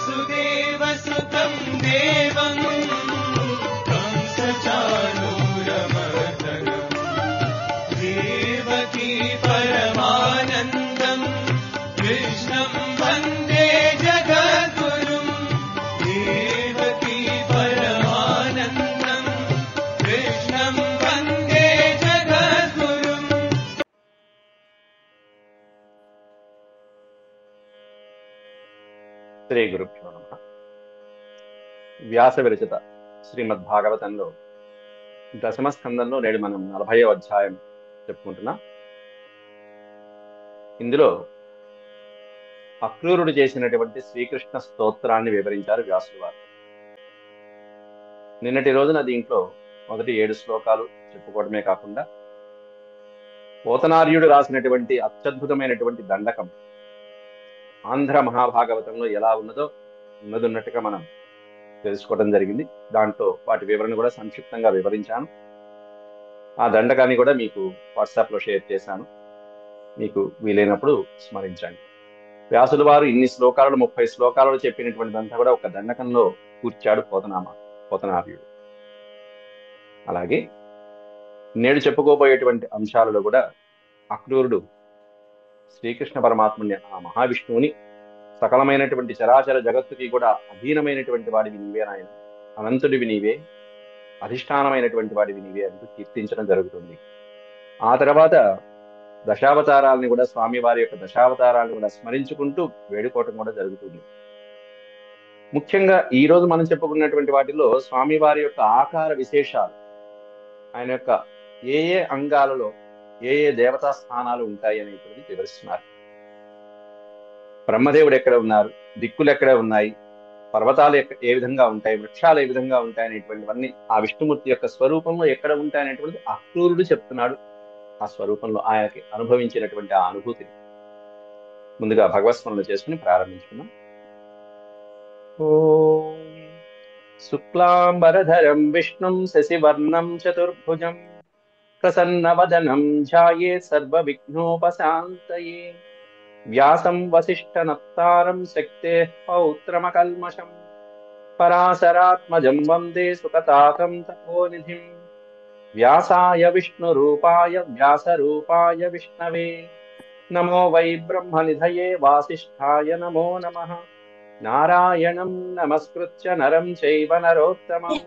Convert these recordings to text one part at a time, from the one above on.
वसुदेवसुतं देवं कंसचाणूरमर्दनं देवकी परमानन्दं कृष्णं वन्दे जगद्गुरुं देवकी परमानन्दं कृष्णं वन्दे जगद्गुरुम् శ్రీ గురుభ్యో నమః. వ్యాస విరచిత శ్రీమద్భాగవతంలో దశమ స్కందంలో నేడు మనం 40వ అధ్యాయం చెప్పుకుంటున్నాం. ఇందులో అక్రూరుడు చేసినటువంటి శ్రీకృష్ణ స్తోత్రాన్ని వివరించారు వ్యాసుల వారు. నిన్నటి రోజున దీంట్లో మొదటి 7 శ్లోకాలు చెప్పుకోవడమే కాకుండా పోతనార్యుడు రాసినటువంటి అత్యద్భుతమైనటువంటి దండకం ఆంధ్ర మహాభాగవతంలో ఎలా ఉన్నదో ఉన్నట్టుగా మనం తెలుసుకోవడం జరిగింది. దాంట్లో వాటి వివరణ కూడా సంక్షిప్తంగా వివరించాను. ఆ దండకాన్ని కూడా మీకు వాట్సాప్లో షేర్ చేశాను. మీకు వీలైనప్పుడు స్మరించండి. వ్యాసుల వారు ఇన్ని శ్లోకాలలో 30 శ్లోకాలలో చెప్పినటువంటిదంతా కూడా ఒక దండకంలో కూర్చాడు పోతనార్యుడు. అలాగే నేడు చెప్పుకోబోయేటువంటి అంశాలలో కూడా అక్రూరుడు శ్రీకృష్ణ పరమాత్ముని, ఆ మహావిష్ణువుని సకలమైనటువంటి చరాచర జగత్తుకి కూడా అధీనమైనటువంటి వాడివి నీవే నాయన, అనంతుడివి నీవే, అధిష్టానమైనటువంటి వాడివి నీవే అంటూ కీర్తించడం జరుగుతుంది. ఆ తర్వాత దశావతారాలని కూడా, స్వామివారి యొక్క దశావతారాలను కూడా స్మరించుకుంటూ వేడుకోవటం కూడా జరుగుతుంది. ముఖ్యంగా ఈ రోజు మనం చెప్పుకున్నటువంటి వాటిలో స్వామివారి యొక్క ఆకార విశేషాలు, ఆయన యొక్క ఏ ఏ అంగాలలో ఏ ఏ దేవతా స్థానాలు ఉంటాయి అనేటువంటిది వివరిస్తున్నారు. బ్రహ్మదేవుడు ఎక్కడ ఉన్నారు, దిక్కులు ఎక్కడ ఉన్నాయి, పర్వతాలు ఏ విధంగా ఉంటాయి, వృక్షాలు ఏ విధంగా ఉంటాయి అనేటువంటివన్నీ ఆ విష్ణుమూర్తి యొక్క స్వరూపంలో ఎక్కడ ఉంటాయి అనేటువంటిది అక్రూరుడు చెప్తున్నాడు. ఆ స్వరూపంలో ఆయనకి అనుభవించినటువంటి ఆ అనుభూతిని ముందుగా భగవత్స్మరణ చేసుకుని ప్రారంభించుకున్నాం. ఓం శుక్లాంబరధరం విష్ణుం శశివర్ణం చతుర్భుజం ప్రసన్నవదనం ధ్యాయేత్ సర్వవిఘ్నోపశాంతయే వ్యాసం వసిష్ఠనప్తారం శక్తేః పౌత్రమకల్మషం పరాశరాత్మజం వందే సుఖతాతం తపోనిధిం వ్యాసాయ విష్ణురూపాయ వ్యాసరూపాయ విష్ణవే నమో వై బ్రహ్మనిధయే వాసిష్ఠాయ నమో నమః. నారాయణం నమస్కృత్య నరం చైవ నరోత్తమం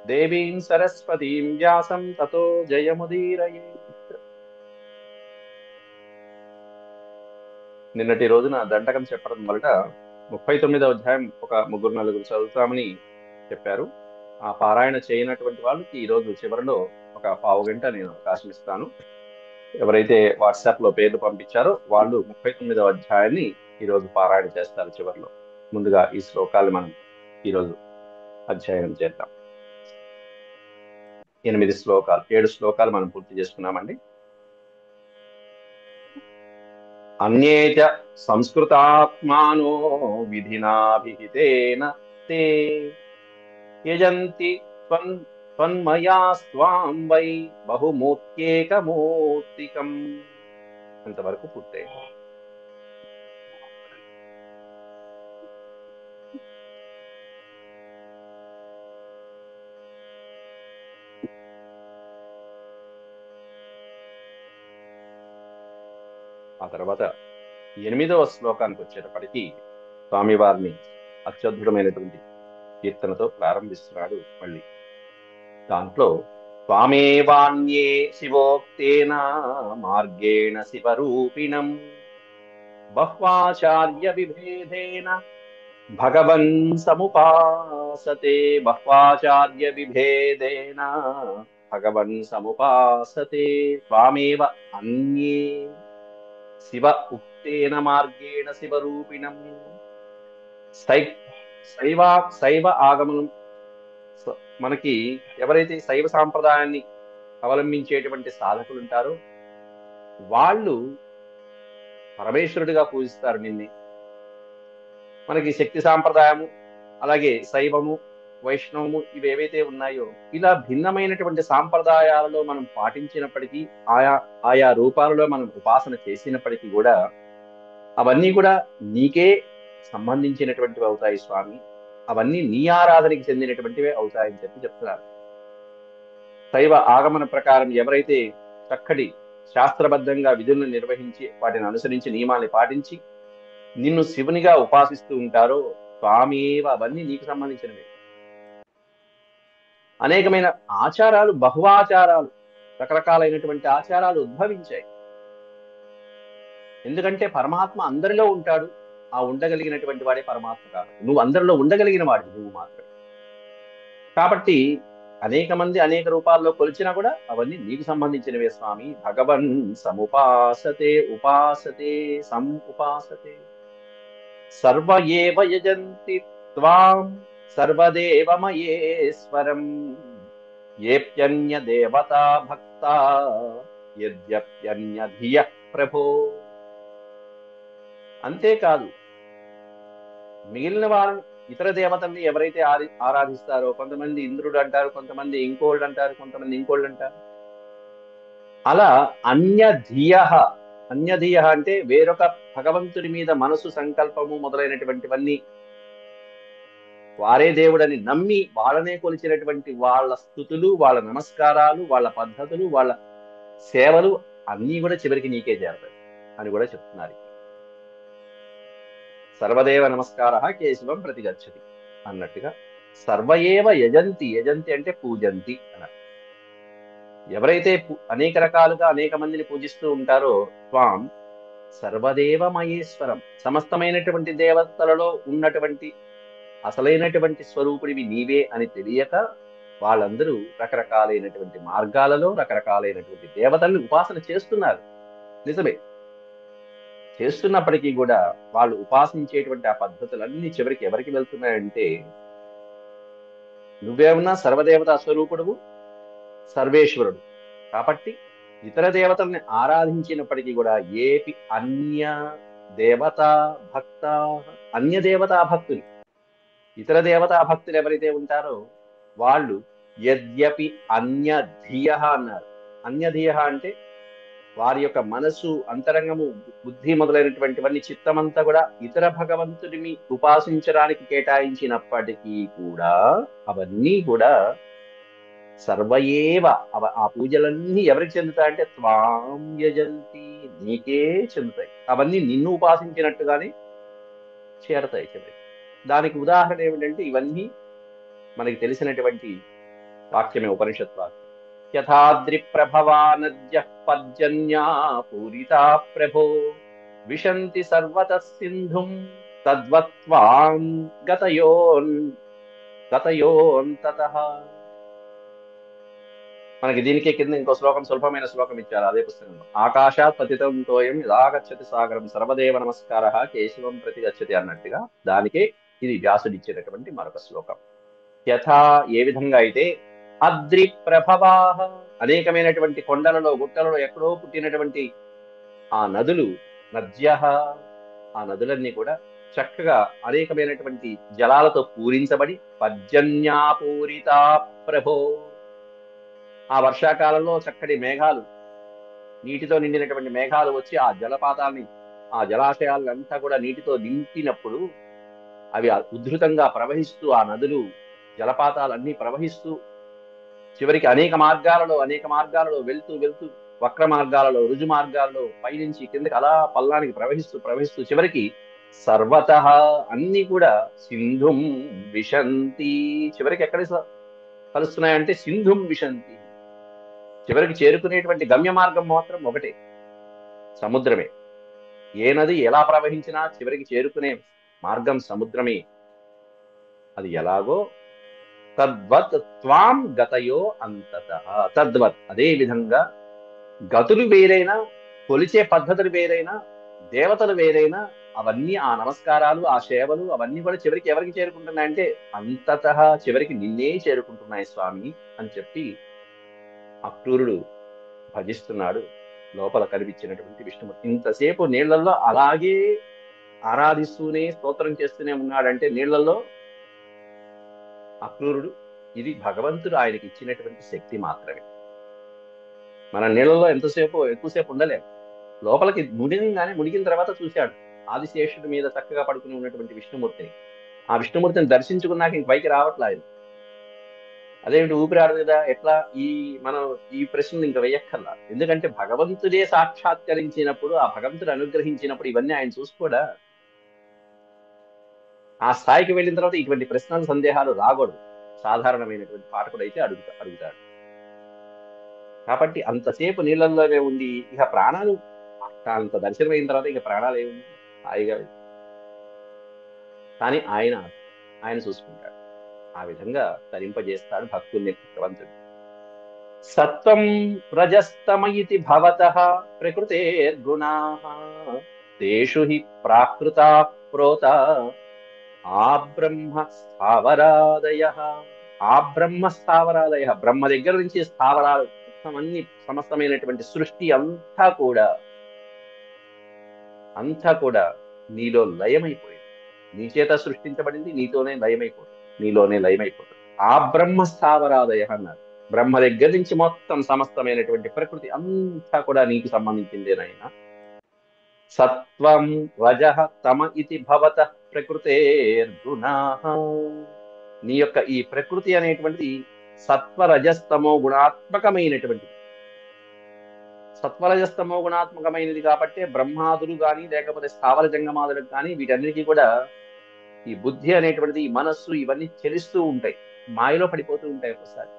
దేవీం సరస్వతీం వ్యాసం తతో జయముదీరయేత్. నిన్నటి రోజున దండకం చెప్పడం వల్ల 39వ అధ్యాయం ఒక 3-4 చదువుతామని చెప్పారు. ఆ పారాయణ చేయనటువంటి వాళ్ళకి ఈరోజు చివరిలో ఒక పావు గంట నేను అవకాశం ఇస్తాను. ఎవరైతే వాట్సాప్లో పేర్లు పంపించారో వాళ్ళు 39వ అధ్యాయాన్ని ఈరోజు పారాయణ చేస్తారు చివరిలో. ముందుగా ఈ శ్లోకాలు మనం ఈరోజు అధ్యయనం చేద్దాం. 7 శ్లోకాలు మనం పూర్తి చేసుకున్నామండి. అన్యేచ సంస్కృతాత్మానో విధినాభిహితేన తే యజంతి త్వన్మయాస్త్వాం వై బహుమూర్త్యేకమూర్తికం. ఇంతవరకు పూర్తయింది. ఆ తర్వాత 8వ శ్లోకానికి వచ్చేటప్పటికీ స్వామివారిని అత్యద్భుతమైనటువంటి కీర్తనతో ప్రారంభిస్తున్నాడు. మళ్ళీ దాంట్లో స్వామేవాన్యే శివోక్తేన మార్గేణ శివరూపిణం బహ్వాచార్య విభేదేన భగవన్ సముపాసతే. బహ్వాచార్య విభేదేన భగవన్ సముపాసతే. స్వామేవ అన్యే శివ ఉక్తేన మార్గేణ శివరూపిణం. శైవ ఆగమనం మనకి ఎవరైతే శైవ సాంప్రదాయాన్ని అవలంబించేటువంటి సాధకులు ఉంటారో వాళ్ళు పరమేశ్వరుడిగా పూజిస్తారు నిన్నే. మనకి శక్తి సాంప్రదాయము, అలాగే శైవము, వైష్ణవము ఇవేవైతే ఉన్నాయో ఇలా భిన్నమైనటువంటి సాంప్రదాయాలలో మనం పాటించినప్పటికీ, ఆయా రూపాలలో మనం ఉపాసన చేసినప్పటికీ కూడా అవన్నీ కూడా నీకే సంబంధించినటువంటివి అవుతాయి స్వామి, అవన్నీ నీ ఆరాధనకి చెందినటువంటివే అవుతాయని చెప్తున్నారు. శైవ ఆగమన ప్రకారం ఎవరైతే చక్కటి శాస్త్రబద్ధంగా విధులను నిర్వహించి వాటిని అనుసరించి నియమాల్ని పాటించి నిన్ను శివునిగా ఉపాసిస్తూ ఉంటారో స్వామి అవన్నీ నీకు సంబంధించినవే. అనేకమైన ఆచారాలు, బహువాచారాలు, రకరకాలైనటువంటి ఆచారాలు ఉద్భవించాయి. ఎందుకంటే పరమాత్మ అందరిలో ఉంటాడు. ఆ ఉండగలిగినటువంటి వాడే పరమాత్మ కాదు. నువ్వు అందరిలో ఉండగలిగిన వాడివి నువ్వు మాత్రమే. కాబట్టి అనేక మంది అనేక రూపాల్లో కొలిచినా కూడా అవన్నీ నీకు సంబంధించినవే స్వామి. భగవన్ సముపాసతే ఉపాసతే సముపాసతే సర్వ ఏవ యజంతి త్వాం సర్వదేవమయేశ్వరం ఏప్యన్య దేవతా భక్తా యద్యప్యన్యధియ ప్రభో. అంతేకాదు, మిగిలిన వారిని ఇతర దేవతల్ని ఎవరైతే ఆరాధిస్తారో, కొంతమంది ఇంద్రుడు అంటారు, కొంతమంది ఇంకోళ్ళు అంటారు, కొంతమంది ఇంకోళ్ళు అంటారు, అలా అన్యధియ అంటే వేరొక భగవంతుడి మీద మనసు సంకల్పము మొదలైనటువంటివన్నీ వారే దేవుడని నమ్మి వాళ్ళనే కొలిచినటువంటి వాళ్ళ స్థుతులు, వాళ్ళ నమస్కారాలు, వాళ్ళ పద్ధతులు, వాళ్ళ సేవలు అన్నీ కూడా చివరికి నీకే చేరతాయి అని కూడా చెప్తున్నారు. సర్వదేవ నమస్కార కేశవం ప్రతిగచ్చతి అన్నట్టుగా సర్వయేవ యజంతి, యజంతి అంటే పూజంతి అన్నారు. ఎవరైతే అనేక రకాలుగా అనేక మందిని పూజిస్తూ ఉంటారో త్వాం సర్వదేవ మహేశ్వరం, సమస్తమైనటువంటి దేవతలలో ఉన్నటువంటి అసలైనటువంటి స్వరూపుడివి నీవే అని తెలియక వాళ్ళందరూ రకరకాలైనటువంటి మార్గాలలో రకరకాలైనటువంటి దేవతల్ని ఉపాసన చేస్తున్నారు. నిజమే, చేస్తున్నప్పటికీ కూడా వాళ్ళు ఉపాసించేటువంటి ఆ పద్ధతులన్నీ చివరికి ఎవరికి వెళ్తున్నాయంటే, నువ్వేమన్నా సర్వదేవతా స్వరూపుడువు, సర్వేశ్వరుడు కాబట్టి ఇతర దేవతల్ని ఆరాధించినప్పటికీ కూడా ఏపి అన్య దేవతా భక్త, అన్య దేవతా భక్తులు, ఇతర దేవతా భక్తులు ఎవరైతే ఉంటారో వాళ్ళు యద్యపి అన్యధియ అన్నారు. అన్యధియ అంటే వారి యొక్క మనసు, అంతరంగము, బుద్ధి మొదలైనటువంటివన్నీ, చిత్తమంతా కూడా ఇతర భగవంతుడిని ఉపాసించడానికి కేటాయించినప్పటికీ కూడా అవన్నీ కూడా సర్వయేవ ఆ పూజలన్నీ ఎవరికి చెందుతాయంటే త్వాం యజంతి, నీకే చెందుతాయి. అవన్నీ నిన్ను ఉపాసించినట్టుగానే చేరతాయి చివరికి. దానికి ఉదాహరణ ఏమిటంటే ఇవన్నీ మనకి తెలిసినటువంటి వాక్యమే, ఉపనిషత్ వాక్యం. యథాద్రి ప్రభవా నద్య పర్జన్యా పూరితా ప్రభో విశంతి సర్వతః సింధుం తద్వత్వాం గతయోంతతః. మనకి దీనికి కింద ఇంకో శ్లోకం, స్వల్పమైన శ్లోకం ఇచ్చారు అదే పుస్తకంలో. ఆకాశాత్ పతితం తోయం యదాగచ్చతి సాగరం సర్వదేవ నమస్కార కేశవం ప్రతి గచ్చతి అన్నట్టుగా దానికే ఇది వ్యాసుడు ఇచ్చినటువంటి మరొక శ్లోకం. యథా, ఏ విధంగా అయితే, అద్రి ప్రభవాహ, అనేకమైనటువంటి కొండలలో గుట్టలలో ఎక్కడో పుట్టినటువంటి ఆ నదులు, నద్యః, ఆ నదులన్నీ కూడా చక్కగా అనేకమైనటువంటి జలాలతో పూరించబడి పర్జన్యాపూరితా ప్రభో, ఆ వర్షాకాలంలో చక్కటి మేఘాలు, నీటితో నిండినటువంటి మేఘాలు వచ్చి ఆ జలపాతాల్ని, ఆ జలాశయాలంతా కూడా నీటితో నింపినప్పుడు అవి ఉధృతంగా ప్రవహిస్తూ, ఆ నదులు జలపాతాలన్నీ ప్రవహిస్తూ చివరికి అనేక మార్గాలలో వెళ్తూ వక్ర మార్గాలలో, రుజు మార్గాలలో, పైనుంచి కిందకి అలా పల్లానికి ప్రవహిస్తూ చివరికి సర్వతః అన్ని కూడా సింధుం విశంతి, చివరికి ఎక్కడ కలుస్తున్నాయంటే సింధుం విశంతి, చివరికి చేరుకునేటువంటి గమ్య మార్గం మాత్రం ఒకటే, సముద్రమే. ఏ నది ఎలా ప్రవహించినా చివరికి చేరుకునే మార్గం సముద్రమే. అది ఎలాగో తద్వత్ త్వాం గతయో అంతతః, తద్వత్ అదే విధంగా గతులు వేరైనా, కొలిచే పద్ధతులు వేరైనా, దేవతలు వేరైనా, అవన్నీ ఆ నమస్కారాలు, ఆ సేవలు అవన్నీ కూడా చివరికి ఎవరికి చేరుకుంటున్నాయంటే అంతతః చివరికి నిన్నే చేరుకుంటున్నాయి స్వామి అని చెప్పి అక్రూరుడు భజిస్తున్నాడు లోపల కనిపించినటువంటి విష్ణుమూర్తి. ఇంతసేపు నీళ్లలో అలాగే ఆరాధిస్తూనే స్తోత్రం చేస్తూనే ఉన్నాడంటే నీళ్లలో అక్రూరుడు, ఇది భగవంతుడు ఆయనకి ఇచ్చినటువంటి శక్తి మాత్రమే. మన నీళ్ళలో ఎక్కువసేపు ఉండలేము. లోపలికి మునిగిన తర్వాత చూశాడు ఆదిశేషుడి మీద చక్కగా పడుకుని ఉన్నటువంటి విష్ణుమూర్తిని, ఆ విష్ణుమూర్తిని దర్శించుకున్నాక ఇంక పైకి రావట్లా ఆయన. అదేమిటి ఊపిరి ఆడదు కదా, ఎట్లా మనం ఈ ప్రశ్నలు ఇంకా వేయక్కర్లా. ఎందుకంటే భగవంతుడే సాక్షాత్కరించినప్పుడు, ఆ భగవంతుడు అనుగ్రహించినప్పుడు ఇవన్నీ ఆయన చూసుకోడా. ఆ స్థాయికి వెళ్ళిన తర్వాత ఇటువంటి ప్రశ్నలు సందేహాలు రాకూడదు. సాధారణమైనటువంటి పాఠకుడు అయితే అడుగుతాడు. కాబట్టి అంతసేపు నీళ్ళల్లోనే ఉండి ఇక ప్రాణాలు అంత దర్శనమైన తర్వాత ఇక ప్రాణాలు ఏముంది, హాయిగా. కానీ ఆయన చూసుకుంటాడు. ఆ విధంగా తరింపజేస్తాడు భక్తుల్ని భగవంతుడు. సత్వం రజస్తమయితి భవతః ప్రకృతేర్గుణాః తేషు హి ప్రాకృతా ప్రోత ఆబ్రహ్మ స్థావరాదయః. ఆబ్రహ్మ స్థావరాదయః, బ్రహ్మ దగ్గర నుంచి స్థావరాలు అన్ని సమస్తమైనటువంటి సృష్టి అంతా కూడా నీలో లయమైపోయింది. నీ చేత సృష్టించబడింది, నీలోనే లయమైపోతుంది. ఆ బ్రహ్మ స్థావరాదయ అన్నారు. బ్రహ్మ దగ్గర నుంచి మొత్తం సమస్తమైనటువంటి ప్రకృతి అంతా కూడా నీకు సంబంధించిందేనైనా. సత్వం రజః తమ ఇతి భవత ప్రకృతేర్గుణాః. నీ యొక్క ఈ ప్రకృతి అనేటువంటిది సత్వరజస్తమో గుణాత్మకమైనటువంటిది. సత్వరజస్తమో గుణాత్మకమైనది కాబట్టి బ్రహ్మాదులు కానీ లేకపోతే స్థావర జంగమాదులకు కానీ వీటన్నిటికీ కూడా ఈ బుద్ధి అనేటువంటిది, ఈ మనస్సు ఇవన్నీ చెలిస్తూ ఉంటాయి, మాయలో పడిపోతూ ఉంటాయి ఒకసారి.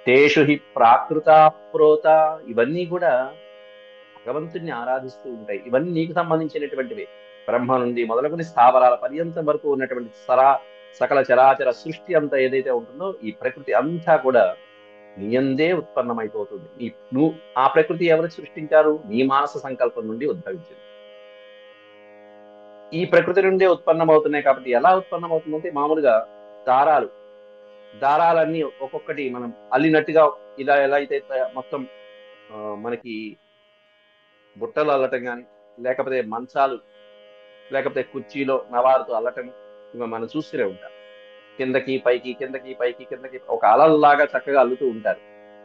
తేషు హి ప్రాకృత ప్రోత, ఇవన్నీ కూడా భగవంతుణ్ణి ఆరాధిస్తూ ఉంటాయి. ఇవన్నీ నీకు సంబంధించినటువంటివి. బ్రహ్మ నుండి మొదలుకొని స్థావరాల పర్యంతం వరకు ఉన్నటువంటి సకల చరాచర సృష్టి అంతా ఏదైతే ఉంటుందో ఈ ప్రకృతి అంతా కూడా నీయందే ఉత్పన్నమైపోతుంది. నువ్వు ఆ ప్రకృతి ఎవరు సృష్టించారు? నీ మానస సంకల్పం నుండి ఉద్భవించింది. ఈ ప్రకృతి నుండే ఉత్పన్నమవుతున్నాయి. కాబట్టి ఎలా ఉత్పన్నమవుతుందంటే మామూలుగా దారాలన్నీ ఒక్కొక్కటి మనం అల్లినట్టుగా ఇలా ఎలా అయితే మొత్తం మనకి బుట్టలు అల్లటం కానీ, లేకపోతే మంచాలు, లేకపోతే కుర్చీలో నవారుతో అల్లటం, ఇవి మనం చూస్తూనే ఉంటాం. కిందకి పైకి ఒక అలల్లాగా చక్కగా అల్లుతూ ఉంటారు.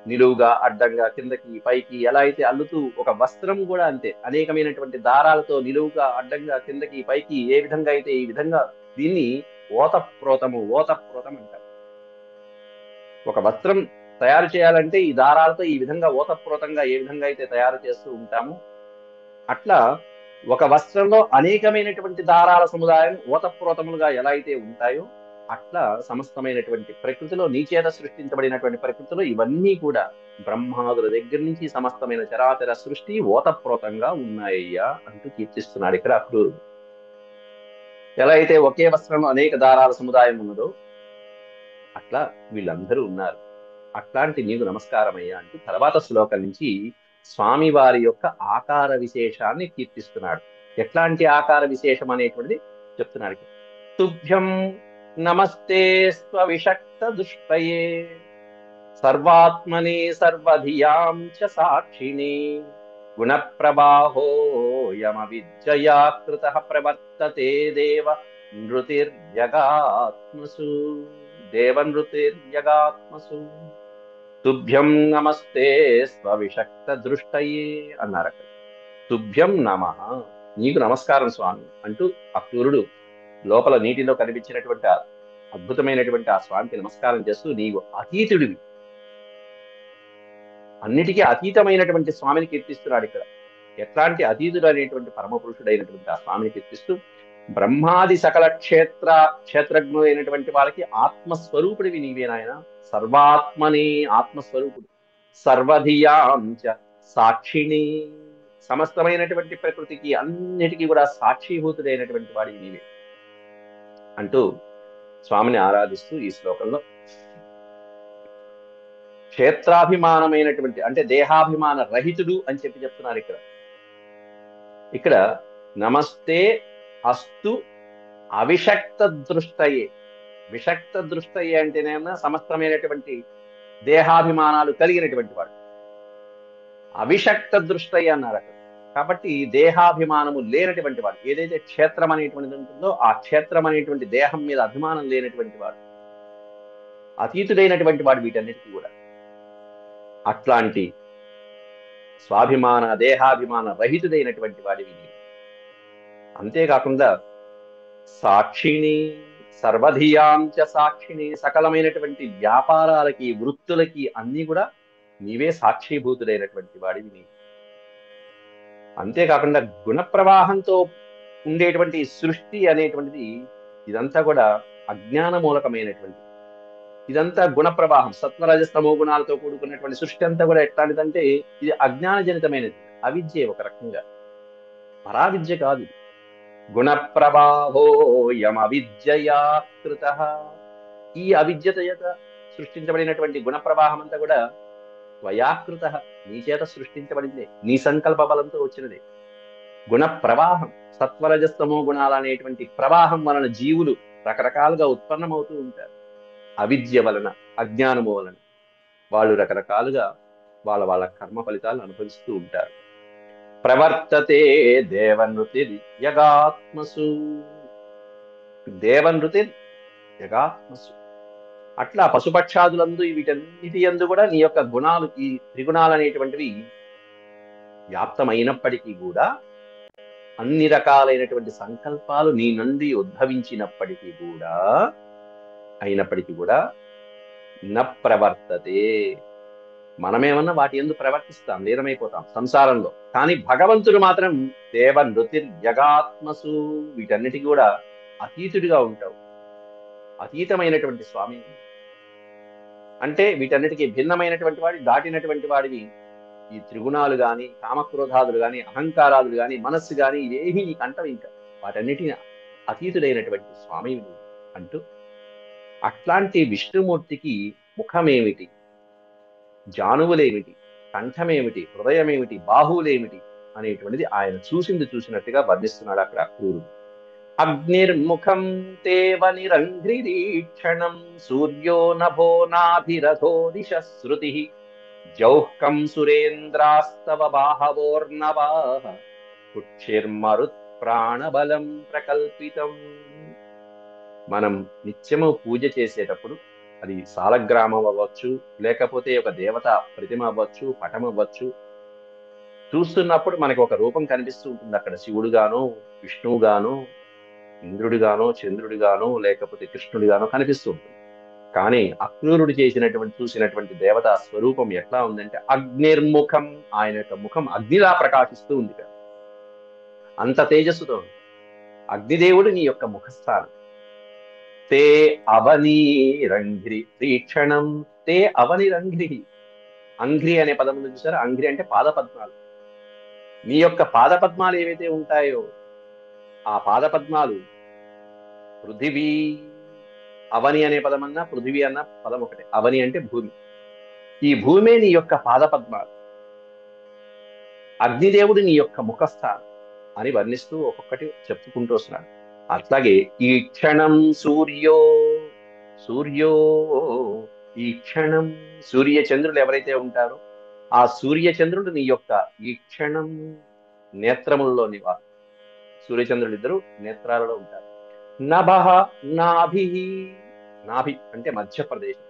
నిలువుగా, అడ్డంగా, కిందకి పైకి ఎలా అయితే అల్లుతూ, ఒక వస్త్రం కూడా అంతే అనేకమైనటువంటి దారాలతో నిలువుగా, అడ్డంగా, కిందకి పైకి ఏ విధంగా అయితే ఈ విధంగా దీన్ని ఓతప్రోతం అంటారు. ఒక వస్త్రం తయారు చేయాలంటే ఈ దారాలతో ఈ విధంగా ఓతప్రోతంగా ఏ విధంగా అయితే తయారు చేస్తూ ఉంటాము, అట్లా ఒక వస్త్రంలో అనేకమైనటువంటి దారాల సముదాయం ఓతప్రోతములుగా ఎలా అయితే ఉంటాయో అట్లా సమస్తమైనటువంటి ప్రకృతిలో, నీ చేత సృష్టించబడినటువంటి ప్రకృతిలో ఇవన్నీ కూడా బ్రహ్మాదుల దగ్గర నుంచి సమస్తమైన చరాచర సృష్టి ఓతప్రోతంగా ఉన్నాయ్యా అంటూ కీర్తిస్తున్నాడు ఇక్కడ అక్రూరుడు. ఎలా అయితే ఒకే వస్త్రంలో అనేక దారాల సముదాయం ఉన్నదో అట్లా వీళ్ళందరూ ఉన్నారు. అట్లాంటి నీకు నమస్కారమయ్యా అంటూ తర్వాత శ్లోకం నుంచి స్వామి వారి యొక్క ఆకార విశేషాన్ని కీర్తిస్తున్నాడు. ఎట్లాంటి ఆకార విశేషం అనేటువంటిది చెప్తున్నాడు. తుభ్యం నమస్తే స్వవిషక్త దుష్టయే సర్వాత్మనే సర్వధియాం చ సాక్షిణే గుణప్రవాహో యమ విద్యయా కృతః ప్రవర్తతే దేవ నృతిర్యగాత్మసు. తుభ్యం నమస్తే స్వవిషక్త దృష్టయే అన్నారు అక్కడ. తుభ్యం నమః, నీకు నమస్కారం స్వామి అంటూ అక్రూరుడు లోపల నీటిలో కనిపించినటువంటి అద్భుతమైనటువంటి ఆ స్వామికి నమస్కారం చేస్తూ, నీవు అతీతుడివి, అన్నిటికీ అతీతమైనటువంటి స్వామిని కీర్తిస్తున్నాడు ఇక్కడ. ఎట్లాంటి అతీతుడు అనేటువంటి పరమపురుషుడైనటువంటి ఆ స్వామిని కీర్తిస్తూ, బ్రహ్మాది సకల క్షేత్రజ్ఞుడు అయినటువంటి వాళ్ళకి ఆత్మస్వరూపుడివి నీవే నాయన. సర్వాత్మని ఆత్మస్వరూపుడు, సర్వధియాంచ సాక్షిణి, సమస్తమైనటువంటి ప్రకృతికి అన్నిటికీ కూడా సాక్షిభూతుడైనటువంటి వాడివి నీవే అంటూ స్వామిని ఆరాధిస్తూ ఈ శ్లోకంలో క్షేత్రాభిమానమైనటువంటి, అంటే దేహాభిమాన రహితుడు అని చెప్తున్నారు ఇక్కడ నమస్తే అస్తు అవిషక్త దృష్టయే. విషక్త దృష్టయే అంటేనేమన్నా సమస్తమైనటువంటి దేహాభిమానాలు కలిగినటువంటి వాడు. అవిషక్త దృష్టయే అన్నారు అక్కడ. కాబట్టి దేహాభిమానము లేనటువంటి వాడు, ఏదైతే క్షేత్రం అనేటువంటిది ఉంటుందో ఆ క్షేత్రం అనేటువంటి దేహం మీద అభిమానం లేనటువంటి వాడు, అతీతుడైనటువంటి వాడు వీటన్నిటికీ కూడా. అట్లాంటి స్వాభిమాన దేహాభిమాన రహితుడైనటువంటి వాడివి. అంతేకాకుండా సాక్షిణి, సర్వధియాంచ సాక్షిణి, సకలమైనటువంటి వ్యాపారాలకి, వృత్తులకి అన్ని కూడా నీవే సాక్షిభూతుడైనటువంటి వాడివి నీ. అంతేకాకుండా గుణ ప్రవాహంతో ఉండేటువంటి సృష్టి అనేటువంటిది ఇదంతా కూడా అజ్ఞాన మూలకమైనటువంటి, ఇదంతా గుణ ప్రవాహం, సత్వరజస్తమో గుణాలతో కూడుకున్నటువంటి సృష్టి అంతా కూడా ఎట్లాంటిదంటే ఇది అజ్ఞాన జనితమైనది, అవిద్య, ఒక రకంగా పరావిద్య కాదు. గుణ ప్రవాహోయం అవిద్యయా కృత. ఈ అవిద్యత చేత సృష్టించబడినటువంటి గుణ ప్రవాహం అంతా కూడా త్వయాకృత, నీ చేత సృష్టించబడిందే, నీ సంకల్ప బలంతో వచ్చినదే. గుణ ప్రవాహం, సత్వరజస్తమో గుణాలు అనేటువంటి ప్రవాహం వలన జీవులు రకరకాలుగా ఉత్పన్నమవుతూ ఉంటారు. అవిద్య వలన, అజ్ఞానము వలన వాళ్ళు రకరకాలుగా వాళ్ళ వాళ్ళ కర్మ ఫలితాలు అనుభవిస్తూ ఉంటారు. ప్రవర్తతే దేవనృతిర్ యగాత్మసు, దేవనృతిర్ యగాత్మసు. అట్లా పశుపక్షాదులందు వీటన్నిటి యందు కూడా నీ యొక్క గుణాలు, ఈ త్రిగుణాలు అనేటువంటివి వ్యాప్తమైనప్పటికీ కూడా, అన్ని రకాలైనటువంటి సంకల్పాలు నీ నుండి ఉద్భవించినప్పటికీ కూడా, అయినప్పటికీ కూడా న ప్రవర్తతే, మనమేమన్నా వాటి యందు ప్రవర్తిస్తాం, లీనమైపోతాం సంసారంలో. కానీ భగవంతుడు మాత్రం దేవ నృతిర్ జగాత్మసు, వీటన్నిటికీ కూడా అతీతుడిగా ఉంటావు, అతీతమైనటువంటి స్వామి. అంటే వీటన్నిటికీ భిన్నమైనటువంటి వాడి, దాటినటువంటి వాడివి. ఈ త్రిగుణాలు గాని, కామక్రోధాదులు గాని, అహంకారాదులు గాని, మనస్సు గాని, ఇవేమీ నీకు అంటవు. ఇంకా వాటన్నిటిని అతీతుడైనటువంటి స్వామి అంటూ, అట్లాంటి విష్ణుమూర్తికి ముఖమేమిటి, జానువులేమిటి, కంఠమేమిటి, హృదయమేమిటి, బాహువులేమిటి అనేటువంటిది ఆయన చూసినట్టుగా వర్ణిస్తున్నాడు అక్కడ క్రూరుడు. అగ్నిర్ముఖం తేవ నిరంఘ్రిరీక్షణం, సూర్యో నభో నాభిరథో దిశ శృతి, జౌహ్కం సురేంద్రాస్తవ బాహవోర్నవాః, కుక్షిర్మరుత్ ప్రాణబలం ప్రకల్పితం. మనం నిత్యము పూజ చేసేటప్పుడు అది సాలగ్రామం అవ్వచ్చు, లేకపోతే ఒక దేవత ప్రతిమ అవ్వచ్చు, పటం అవ్వచ్చు, చూస్తున్నప్పుడు మనకు ఒక రూపం కనిపిస్తూ ఉంటుంది. అక్కడ శివుడుగాను, విష్ణువుగాను, ఇంద్రుడిగాను, చంద్రుడిగాను, లేకపోతే కృష్ణుడిగాను కనిపిస్తూ ఉంటుంది. కానీ అక్రూరుడు చూసినటువంటి దేవతా స్వరూపం ఎట్లా ఉందంటే అగ్నిర్ముఖం, ఆయన యొక్క ముఖం అగ్నిలా ప్రకాశిస్తూ ఉంది కదా, అంత తేజస్సుతో ఉంది. అగ్నిదేవుడు నీ యొక్క ముఖస్థానం. తే అవనీరంఘ్రి తీక్షణం, తే అవనిరంఘ్రి, అంఘ్రి అనే పదం ఉంది చూసారా, అంఘ్రి అంటే పాదపద్మాలు. నీ యొక్క పాదపద్మాలు ఏవైతే ఉంటాయో ఆ పాదపద్మాలు పృథివీ, అవని అనే పదం అన్నా పృథివీ అన్న పదం ఒకటే. అవని అంటే భూమి, ఈ భూమే నీ యొక్క పాదపద్మాలు, అగ్నిదేవుడు నీ యొక్క ముఖస్థానం అని వర్ణిస్తూ ఒక్కొక్కటి చెప్పుకుంటూ వస్తున్నాడు. అట్లాగే ఈ క్షణం సూర్యో, సూర్యో ఈ క్షణం, సూర్య చంద్రులు ఎవరైతే ఉంటారో ఆ సూర్య చంద్రుడు నీ యొక్క ఈ క్షణం నేత్రముల్లో నివాసం. సూర్యచంద్రులు ఇద్దరు నేత్రాలలో ఉంటారు. నభః నాభి, నాభి అంటే మధ్యప్రదేశం,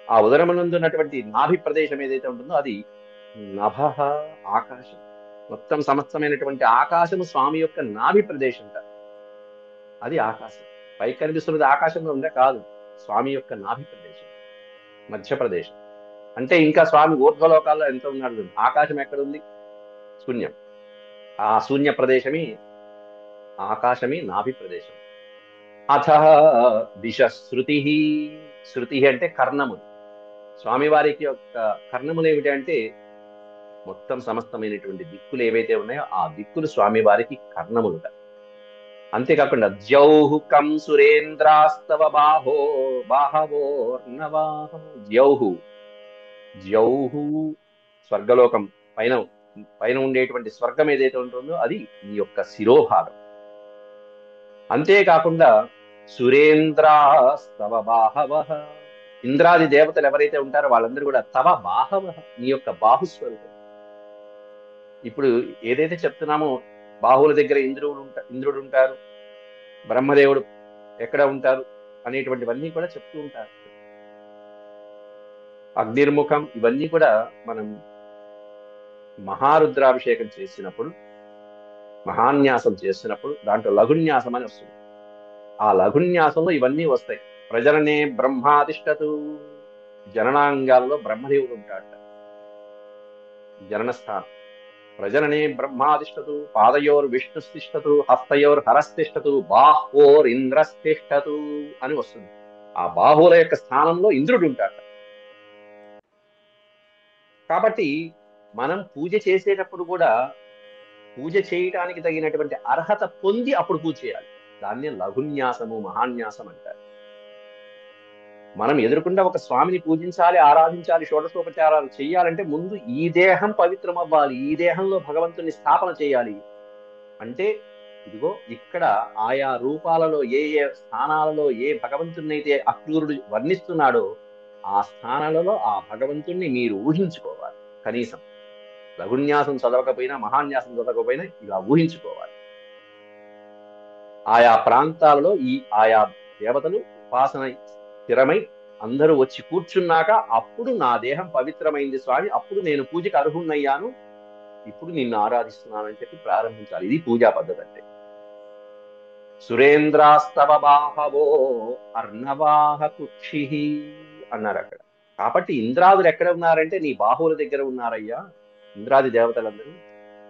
ఆ ఉదరమునందున్నటువంటి నాభి ప్రదేశం ఏదైతే ఉంటుందో అది నభః, ఆకాశం. మొత్తం సమస్తమైనటువంటి ఆకాశము స్వామి యొక్క నాభి ప్రదేశం కాదు, అది ఆకాశం. పైకి కనిపిస్తున్నది ఆకాశంలో ఉందే కాదు, స్వామి యొక్క నాభి ప్రదేశం, మధ్యప్రదేశం. అంటే ఇంకా స్వామి ఊర్ధ్వలోకాల్లో ఎంత ఉన్నాడు. ఆకాశం ఎక్కడుంది? శూన్యం. ఆ శూన్య ప్రదేశమే ఆకాశమే నాభి ప్రదేశం. అథ దిశ శృతి, శృతి అంటే కర్ణములు. స్వామివారికి యొక్క కర్ణములు ఏమిటి అంటే మొత్తం సమస్తమైనటువంటి దిక్కులు ఏవైతే ఉన్నాయో ఆ దిక్కులు స్వామివారికి కర్ణములుగా. అంతేకాకుండా జౌహుకం సురేంద్రాస్తవ బాహో బాహవోర్నవాః, జౌహు, జౌహు స్వర్గలోకం, పైన పైన ఉండేటువంటి స్వర్గం ఏదైతే ఉంటుందో అది నీ యొక్క శిరోభాగం. అంతేకాకుండా సురేంద్రాస్తవ బాహవః, ఇంద్రాది దేవతలు ఎవరైతే ఉంటారో వాళ్ళందరూ కూడా తవ బాహవః, నీ యొక్క బాహుస్వరూపం. ఇప్పుడు ఏదైతే చెప్తున్నామో బాహువుల దగ్గర ఇంద్రుడు ఉంటారు, బ్రహ్మదేవుడు ఎక్కడ ఉంటారు అనేటువంటివన్నీ కూడా చెప్తూ ఉంటారు. అగ్నిర్ముఖం, ఇవన్నీ కూడా మనం మహారుద్రాభిషేకం చేసినప్పుడు మహాన్యాసం చేసినప్పుడు దాంట్లో లఘున్యాసం అని వస్తుంది. ఆ లఘున్యాసంలో ఇవన్నీ వస్తాయి. ప్రజలనే బ్రహ్మాతిష్టతు, జననాంగాల్లో బ్రహ్మదేవుడు ఉంటాడట. జననస్థానం ప్రజలనే బ్రహ్మాతిష్టతు, పాదయోర్ విష్ణుస్తిష్టతు, హస్తయోర్ హరస్తిష్టతు, బాహ్వోర్ ఇంద్రస్తిష్టతు అని వస్తుంది. ఆ బాహువుల యొక్క స్థానంలో ఇంద్రుడు ఉంటాడు. కాబట్టి మనం పూజ చేసేటప్పుడు కూడా పూజ చేయటానికి తగినటువంటి అర్హత పొంది అప్పుడు పూజ చేయాలి. దాన్ని లఘున్యాసము మహాన్యాసం అంటారు. మనం ఎదురుకుండా ఒక స్వామిని పూజించాలి, ఆరాధించాలి, షోడశోపచారాలు చేయాలంటే ముందు ఈ దేహం పవిత్రం అవ్వాలి, ఈ దేహంలో భగవంతుని స్థాపన చేయాలి. అంటే ఇదిగో ఇక్కడ ఆయా రూపాలలో ఏ ఏ స్థానాలలో ఏ భగవంతునైతే అక్రూరుడు వర్ణిస్తున్నాడో ఆ స్థానాలలో ఆ భగవంతుణ్ణి మీరు ఊహించుకోవాలి. కనీసం లఘున్యాసం చదవకపోయినా మహాన్యాసం చదవకపోయినా ఇలా ఊహించుకోవాలి. ఆయా ప్రాంతాలలో ఆయా దేవతలు ఉపాసన స్థిరమై అందరూ వచ్చి కూర్చున్నాక అప్పుడు నా దేహం పవిత్రమైంది స్వామి, అప్పుడు నేను పూజకు అర్హున్నయ్యాను, ఇప్పుడు నిన్ను ఆరాధిస్తున్నానని చెప్పి ప్రారంభించాలి. ఇది పూజా పద్ధతి అంటే. సురేంద్రాస్తవ బాహవో అర్ణవాహ కుక్షి అన్నారు అక్కడ. కాబట్టి ఇంద్రాదులు ఎక్కడ ఉన్నారంటే నీ బాహువుల దగ్గర ఉన్నారయ్యా ఇంద్రాది దేవతలందరూ.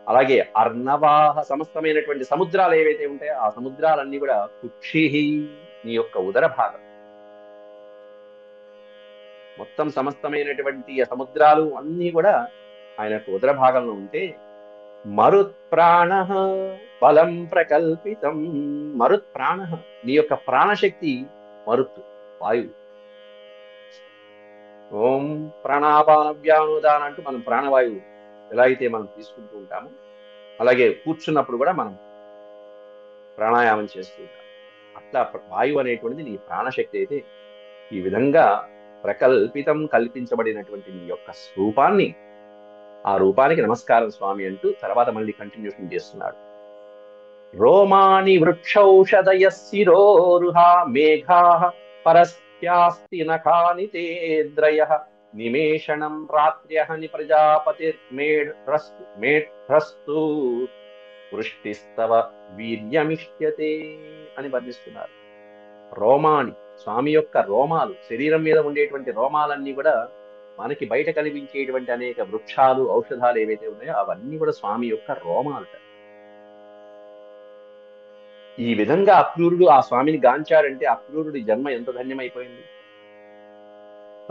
అలాగే అర్ణవాహ సమస్తమైనటువంటి సముద్రాలు ఏవైతే ఉంటాయో ఆ సముద్రాలన్నీ కూడా కుక్షి, నీ యొక్క ఉదర భాగం. మొత్తం సమస్తమైనటువంటి సముద్రాలు అన్నీ కూడా ఆయన యొక్క ఉదర భాగంలో ఉంటే మరుత్ ప్రాణ బలం ప్రకల్పితం. మరుత్ ప్రాణ, నీ యొక్క ప్రాణశక్తి మరుత్ వాయువు. ఓం ప్రాణాపాన వ్యానుదాన అంటూ మనం ప్రాణవాయువు ఎలా అయితే మనం తీసుకుంటూ ఉంటామో అలాగే కూర్చున్నప్పుడు కూడా మనం ప్రాణాయామం చేస్తూ ఉంటాం. అట్లా వాయువు అనేటువంటిది నీ ప్రాణశక్తి అయితే ఈ విధంగా ప్రకల్పితం, కల్పించబడినటువంటి నీ యొక్క రూపాన్ని, ఆ రూపానికి నమస్కారం స్వామి అంటూ తర్వాత మళ్ళీ కంటిన్యూషన్ చేస్తున్నాడు. రోమాని వృక్షౌషధయ శిరోరుహా మేఘా పరస్యాస్తి నఖాని తేద్రయ నిమేషణం రాత్ర్యహని ప్రజాపతిర్మేఢ్రస్తు వృష్టిస్తవ వీర్యమిష్యతే అని వర్ణిస్తున్నారు. రోమాని, స్వామి యొక్క రోమాలు, శరీరం మీద ఉండేటువంటి రోమాలన్నీ కూడా మనకి బయట కనిపించేటువంటి అనేక వృక్షాలు ఔషధాలు ఏవైతే ఉన్నాయో అవన్నీ కూడా స్వామి యొక్క రోమాలు. ఈ విధంగా అక్రూరుడు ఆ స్వామిని గాంచాడంటే అక్రూరుడి జన్మ ఎంత ధన్యమైపోయింది.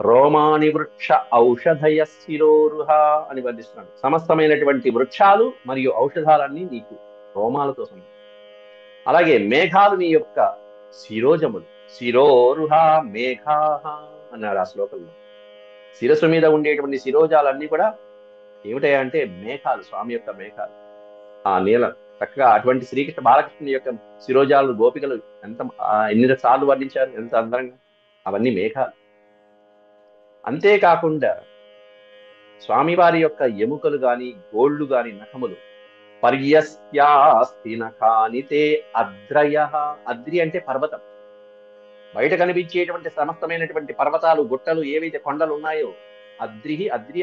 రోమాని వృక్ష ఔషధయ శిరోరుహ అని వర్ణిస్తున్నాడు. సమస్తమైనటువంటి వృక్షాలు మరియు ఔషధాలన్నీ నీకు రోమాలతో సమానం. అలాగే మేఘాలు నీ యొక్క శిరోజములు. శిరోరుహ మేఘా అన్నాడు ఆ శ్లోకంలో. శిరస్సు మీద ఉండేటువంటి శిరోజాలన్నీ కూడా ఏమిటాయా అంటే మేఘాలు, స్వామి యొక్క మేఘాలు. ఆ నీల చక్కగా అటువంటి శ్రీకృష్ణ బాలకృష్ణుని యొక్క శిరోజాలు గోపికలు ఎన్ని సార్లు వర్ణించారు, ఎంత అందంగా. అవన్నీ మేఘాలు. అంతేకాకుండా స్వామివారి యొక్క ఎముకలు గాని గోళ్ళు గాని నఖములు పర్యస్యాస్తి నఖానితే అద్రయ. అద్రి అంటే పర్వతం. బయట కనిపించేటువంటి సమస్తమైనటువంటి పర్వతాలు, గుట్టలు, ఏవైతే కొండలు ఉన్నాయో అద్రి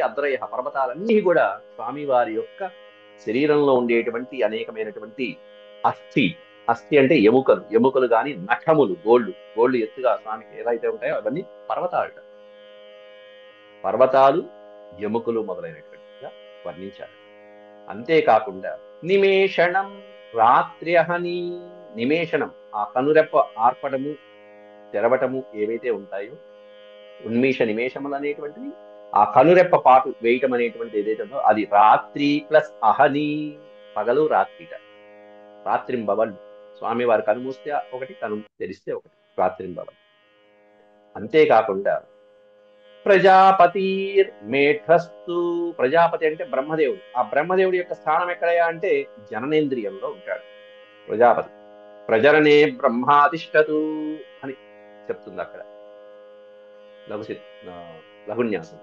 అద్రయ పర్వతాలన్నీ కూడా స్వామివారి యొక్క శరీరంలో ఉండేటువంటి అనేకమైనటువంటి అస్థి. అస్థి అంటే ఎముకలు, ఎముకలు గాని నఖములు, గోళ్ళు ఎత్తుగా స్వామికి ఏదైతే ఉంటాయో అవన్నీ పర్వతాలు. పర్వతాలు, ఎముకలు మొదలైనటువంటిగా వర్ణించారు. అంతేకాకుండా నిమేషణం రాత్ర్యహని, నిమేషణం ఆ కనురెప్ప ఆర్పడము తెరవటము ఏవైతే ఉంటాయో ఉన్మేష నిమేషములు అనేటువంటివి, ఆ కనురెప్ప పాటు వేయటం అనేటువంటి ఏదైతే ఉందో అది రాత్రి ప్లస్ అహని, పగలు రాత్రిట. రాత్రింబవళ్ళు. స్వామి వారు కనుమూస్తే ఒకటి, కను తెరిస్తే ఒకటి, రాత్రింబవళ్ళు. అంతేకాకుండా ప్రజాపతిర్మేఢ్రస్తు, ప్రజాపతి అంటే బ్రహ్మదేవుడు. ఆ బ్రహ్మదేవుడి యొక్క స్థానం ఎక్కడయా అంటే జననేంద్రియంలో ఉంటాడు ప్రజాపతి. ప్రజలనే బ్రహ్మాతిష్టతు అని చెప్తుంది అక్కడ లఘున్యాసం.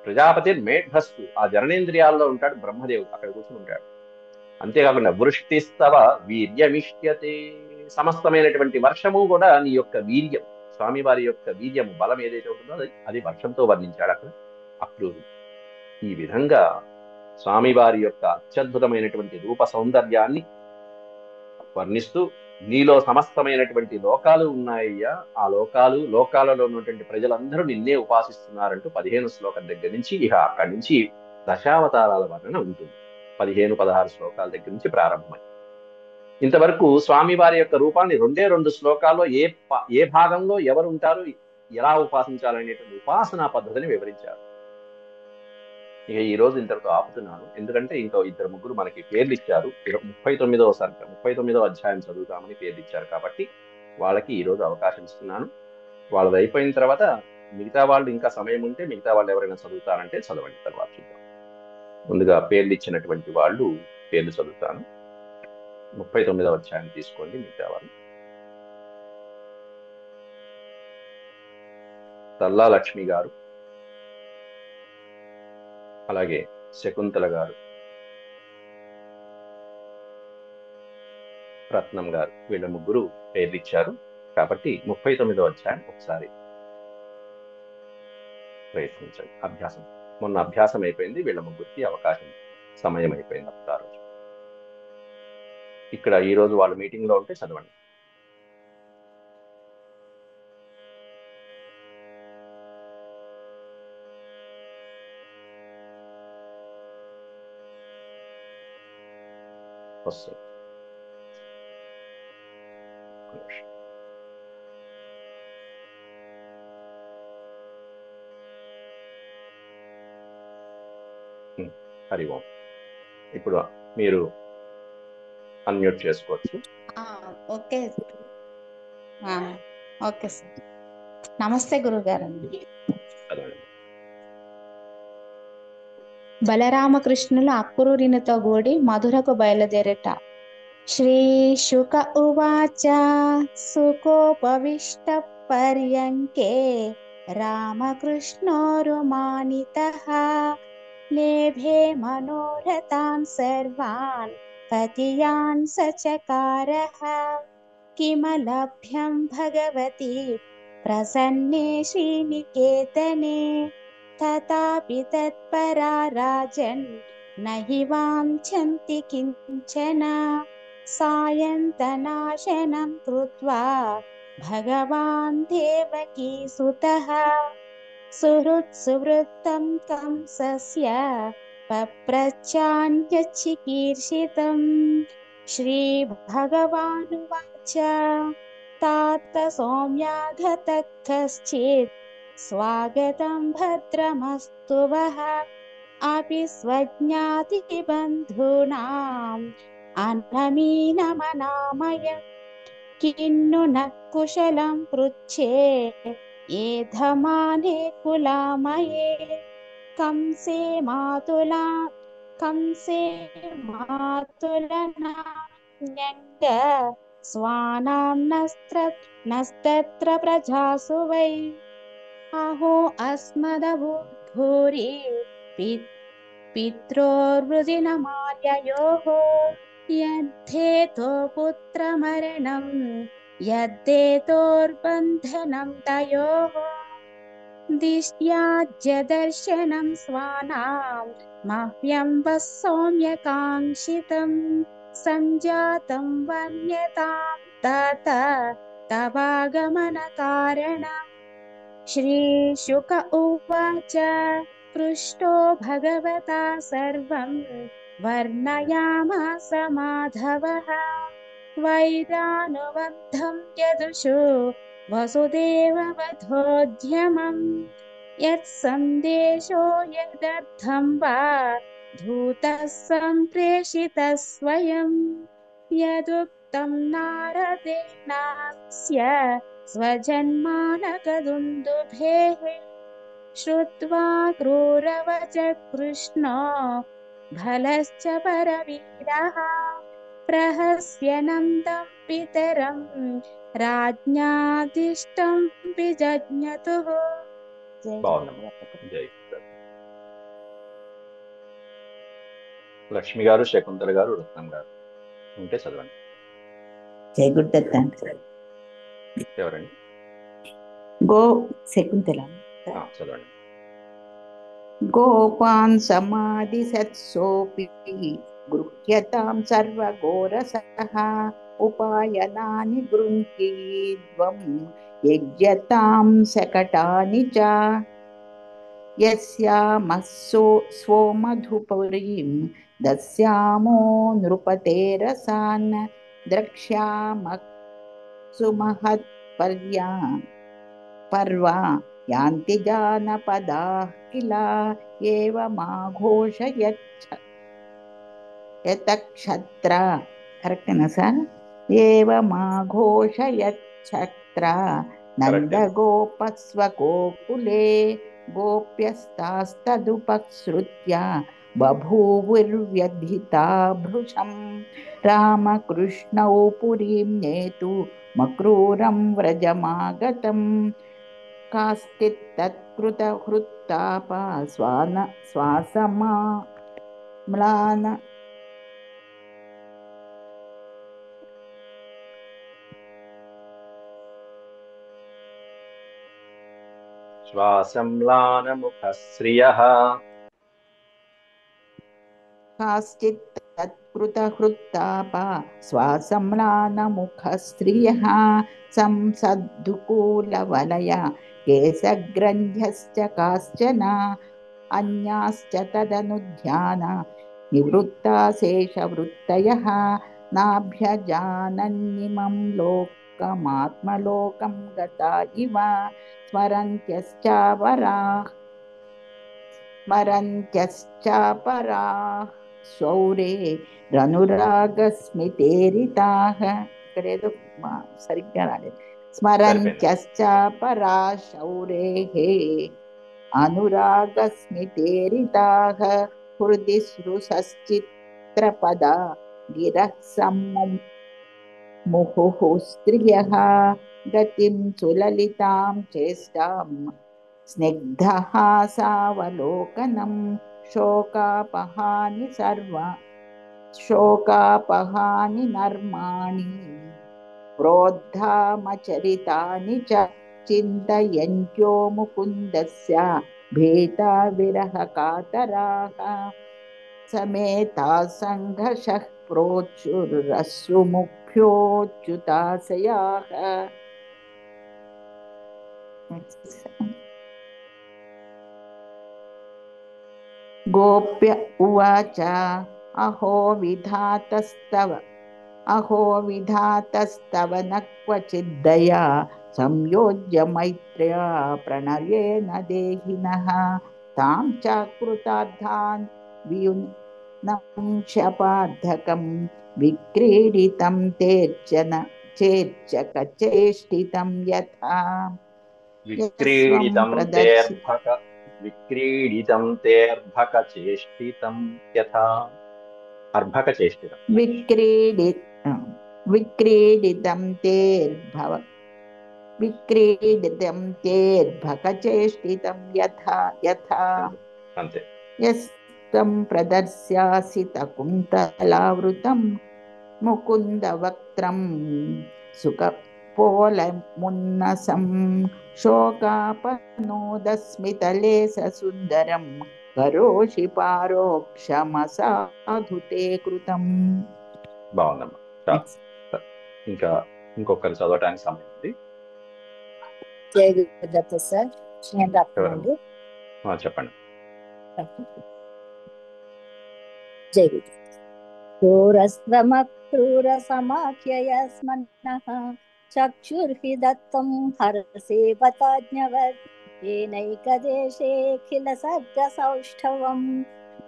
ప్రజాపతి మేఢ్రస్తు, ఆ జననేంద్రియాల్లో ఉంటాడు బ్రహ్మదేవుడు, అక్కడ కూర్చుని ఉంటాడు. అంతేకాకుండా వృష్టిస్తవ వీర్యమిష్యతే, సమస్తమైనటువంటి వర్షము కూడా నీ యొక్క వీర్యం, స్వామివారి యొక్క వీర్యము బలం ఏదైతే ఉంటుందో అది వర్షంతో వర్ణించాడు అక్కడ అక్రూరుడు. ఈ విధంగా స్వామివారి యొక్క అత్యద్భుతమైనటువంటి రూప సౌందర్యాన్ని వర్ణిస్తూ, నీలో సమస్తమైనటువంటి లోకాలు ఉన్నాయ్యా, ఆ లోకాలలో ఉన్నటువంటి ప్రజలందరూ నిన్నే ఉపాసిస్తున్నారంటూ 15 శ్లోకం దగ్గర నుంచి ఇక అక్కడి నుంచి దశావతారాల వర్ణన ఉంటుంది. 15-16 శ్లోకాల దగ్గర నుంచి ప్రారంభమై ఇంతవరకు స్వామివారి యొక్క రూపాన్ని 2 శ్లోకాల్లో ఏ భాగంలో ఎవరు ఉంటారు, ఎలా ఉపాసించాలనేటువంటి ఉపాసనా పద్ధతిని వివరించారు. ఇక ఈ రోజు ఇంతటితో ఆపుతున్నాను. ఎందుకంటే ఇంకా 2-3 మనకి పేర్లు ఇచ్చారు. 39వ అధ్యాయం చదువుతామని పేర్లు ఇచ్చారు కాబట్టి వాళ్ళకి ఈ రోజు అవకాశం ఇస్తున్నాను. వాళ్ళది అయిపోయిన తర్వాత మిగతా వాళ్ళు ఇంకా సమయం ఉంటే మిగతా వాళ్ళు ఎవరైనా చదువుతారంటే చదవండి, తర్వాత చూద్దాం. ముందుగా పేర్లు ఇచ్చినటువంటి వాళ్ళు పేర్లు చదువుతాను. 39వ అధ్యాయం తీసుకోండి మిగతా వాళ్ళు. తల్లా లక్ష్మి గారు, అలాగే శకుంతల గారు, రత్నం గారు, వీళ్ళ ముగ్గురు పేర్లు ఇచ్చారు కాబట్టి 39వ అధ్యాయం ఒకసారి ప్రయత్నించండి. మొన్న అభ్యాసం అయిపోయింది, వీళ్ళ ముగ్గురికి అవకాశం సమయం అయిపోయింది ఆ రోజు. ఇక్కడ ఈ రోజు వాళ్ళు మీటింగ్ లో ఉంటే చదవండి. వస్తుంది. హరి ఓం. ఇప్పుడు మీరు అన్మ్యూట్ చేసుకోవచ్చు. Okay okay sir. నమస్తే గురుగారు. బలరామకృష్ణులు అక్రూరినితో కూడి మధురకు బయలుదేరట. శ్రీ శుక ఉవాచ సుకోపవిష్ట పర్యంకే రామకృష్ణోరుమానితః లేభే మనోరథాన్ సర్వాన్ పతియాన్ సచకారః కిమలభ్యం భగవతి ప్రసన్నే శ్రీనికేతనే తథాపి తత్పరా రాజన్ నహి వాంఛంతి కించన సాయంతనాశనం కృత్వా భగవాన్ దేవకీసుతః సుహృత్సువృత్తం కంసస్య పప్రచ్ఛాన్యచికీర్షితం శ్రీభగవానువాచ తాత సౌమ్యాగతః కశ్చిత్ స్వాగతం భద్రమస్తు వః అపి స్వజ్ఞాతిబంధూనాం అనమీనమనామయం కిన్ను న కుశలం పృచ్ఛే ఏధమానే కులామయే కంసే మాతులనాన్యంగ స్వానాం నస్తత్ర ప్రజాసు వై అహో అస్మదభూరి పిత్రోర్వృదినమార్యయోః యద్ధేతో పుత్రమరణం యద్ధేతోర్బంధనం తయోః దిష్ట్యాజ్యదర్శనం స్వానాం మహ్యం వః సౌమ్యకాంక్షితం సంజాతం వన్యతాం తాత తవాగమన కారణం. శ్రీ శుక ఉవాచ పృష్టో భగవతా సర్వం వర్ణయామాస మాధవః వైరానుబంధం యదుషు వసుదేవవధోద్యమం యత్సందేశో యదర్థం వా ధూతః సంప్రేషితः స్వయం యదుక్తం నారదేనాస్య స్వజన్మానకదుందుభేః శ్రుత్వా క్రూరవచ కృష్ణో భలశ్చ పరవీరః ప్రహస్యనందం పితరం రాజ్ఞాదిష్టం విజజ్ఞతుః. లక్ష్మి గారు, శకుంతల గారు, రత్నం గారు ఉంటే చదవండి. జై గురుదత్త. ఎవరండి? గో శకుంతల చదవండి. गोपान् समादिशत्सोऽपि गृह्यतां सर्वघोरसः उपायनानि गृह्णीध्वं यज्यतां शकटानि च यस्यामः स्वमधुपुरीं दस्यामो नृपतेरसान् द्रक्ष्यामः सुमहत्पर्या पर्वा यान्ति जानपदाः किल एवमाघोषयच्छत्र करेक्टेना सार एवमाघोषयच्छत्र नन्दगोपस्वगोकुले गोप्यस्तास्तदुपसृत्य बभूवुर्व्यथिता भृशं रामकृष्णौ पुरीं नेतु मक्रूरं व्रजमागतम् काश्चित्तत्कृतहृत्तापा श्वासम्लान श्वासम्लानमुखश्रियः काश्चित्तत्कृतहृत्तापा श्वासम्लानमुखस्त्रियः संसद्दुकूलवलया केशग्रन्थ्यश्च काश्चन अन्याश्च तदनुध्याना निवृत्ताशेषवृत्तयः नाभ्यजानन्निमं लोकमात्मलोकं गता इव स्मरन्त्यश्चापराः శౌరే రనురాగస్మితేరితాః ఇక్కడేదో సరిగ్గా రాలేదు స్మరంత్యశ్చాపరా శౌరేః అనురాగస్మితేరితాః హృది సృశశ్చిత్రపదా గిరః సమ్ముముః స్త్రియః గతిం సులలితాం చేష్టాం స్నిగ్ధహాసావలోకనం శోకాపహాని నర్మాణి ప్రోద్ధామచరితాని చ చింతయంత్యో ముకుందస్య భేతా విరహ కాతరాః సమేతాః సంఘర్షః ప్రోచురశ్రుముఖ్యోచ్యుతాశయాః. गोप्य उवाच अहो विधातस्तव न क्वचिद्दया संयोज्य मैत्र्या प्रणयेन देहिनः तां चाकृतार्थान् वियुनंशपार्थकं विक्रीडितं चेच्चकचेष्टितं यथा विक्रीडितं तेऽर्भकचेष्टितं यथा अर्भकचेष्टितं विक्रीडितं तेऽर्भकचेष्टितं यथा अंते यस्तं प्रदर्श्यासितकुन्तलावृतं मुकुन्दवक्त्रं सुखपोलमुन्नसं शोकापनोदस्मितले सुन्दरं करोषि पारोक्षमसाधुते कृतं. బాగుందమ్మా. ఇంకా ఇంకొకరు చదవటానికి సమయం ఉంది. జై గురుదత్త సార్. నేను రాస్తానండి. చెప్పండి. జై గురు. క్రూరస్త్వమక్రూర సమాఖ్యయస్మన్నః చక్షుర్హి దత్తం హరసేవతాజ్ఞవత్ ఏనైకదేశేఖిల సర్గ సౌష్ఠవం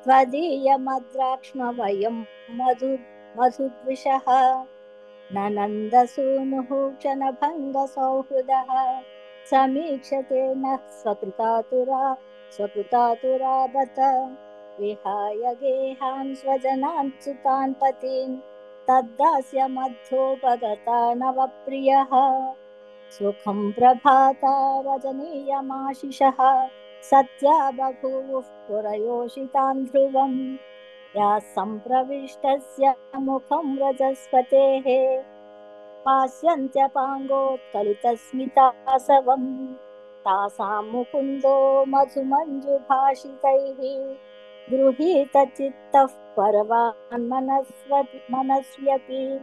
త్వదీయమద్రాక్ష్మ వయం మధుద్విషః ననందసూనుః క్షణభంగ సౌహృదః సమీక్షతే నః స్వకృతాతురాబత విహాయ గేహాన్ స్వజనాన్ సుతాన్ పతీన్ తద్దాస్య మధ్యోపగతా నవప్రియః సుఖం ప్రభాతా రజనీయమాశిషః సత్యా బభూవుః పురయోషితాన్ ధ్రువం యా సంప్రవిష్టస్య ముఖం రజస్పతేః పాస్యంత్యపాంగోత్కలితస్మితాసవం तासां मुकुन्दो मधुमञ्जुभाषितैः गृहीतचित्तः परवान् मनस्व्यपि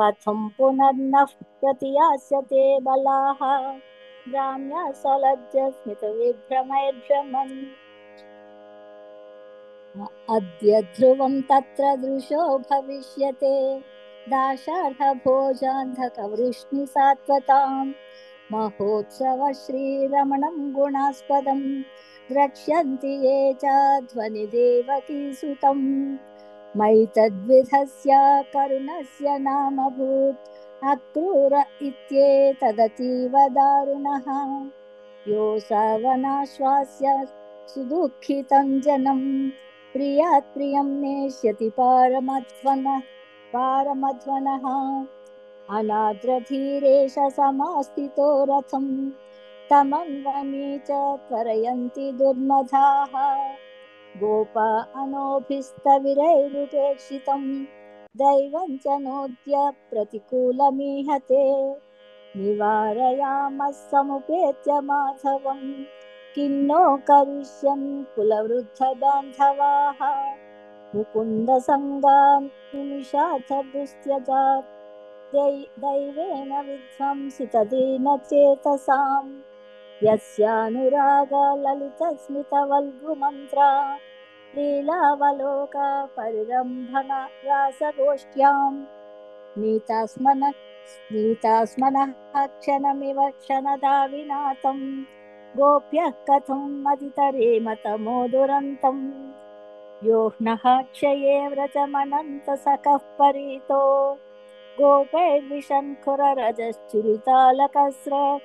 कथं पुनर्नः प्रतियास्यते बलाः ग्राम्या सलज्ज स्मितविभ्रमैर्भ्रमन् अद्य ध्रुवं तत्र दृशो भविष्यते दाशार्हभोजान्धकवृष्णिसात्वताम् महोत्सव श्रीरमणं गुणास्पदं द्रक्ष्यन्ति ये च ध्वनिदेवकीसुतं मयि तद्विधस्य करुणस्य नामभूत् अक्रूर इत्येतदतीव दारुणः यो सर्वनाश्वास्य सुदुःखितं जनं प्रियात् प्रियं नेष्यति पारमध्वनः अनाद्रधीरेश समास्थितो रथं तमन्वमी च त्वरयन्ति दुर्मधाः गोपा अनोभिस्तविरैरुपेक्षितं दैवं च नोद्य प्रतिकूलमीहते निवारयामः समुपेत्य माधवं किन्नो करिष्यन् कुलवृद्धबान्धवाः मुकुन्दसङ्गान्निमिषार्थदुस्त्यजात् दैवेन विध्वंसितदीनचेतसां यस्यानुरागललितस्मितवल्गुमन्त्रा लीलावलोका परिरम्भण रासगोष्ठ्यां नीतास्मनः क्षणमिव क्षणदाविनाथं गोप्यः कथं मदितरेम तमो दुरन्तम् यो ह्नः क्षये व्रजमनन्तसखः परीतो गोपैर्विशङ्कुररजश्चुरितालकस्र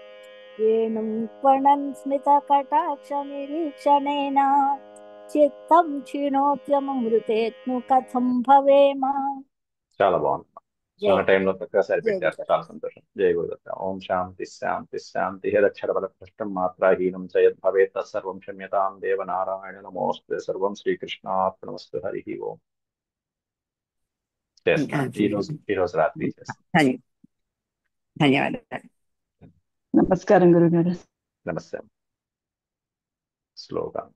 वेणुं क्वणन् स्मितकटाक्षनिरीक्षणेन चित्तं क्षीणोद्यममृतेत्नु कथं भवेम. చాలా బాగుంది. జై మన టైంలో చక్కగా జై సరిపెట్టారు. గురుదత్త. చాలా సంతోషం. జై గురుదత్త. ఓం శాంతి శాంతి శాంతి. యదక్షరబలభ్రష్టం మాత్రాహీనం చ యద్భవేత్ తత్సర్వం క్షమ్యతాం దేవ నారాయణ నమోస్తే. సర్వం శ్రీకృష్ణార్పణమస్తు. హరి ఓం. చేస్తున్నాను ఈ రోజు రాత్రి చేస్తాను. ధన్యవాదాలు. నమస్కారం గురుగారు. నమస్తే. స్లోగా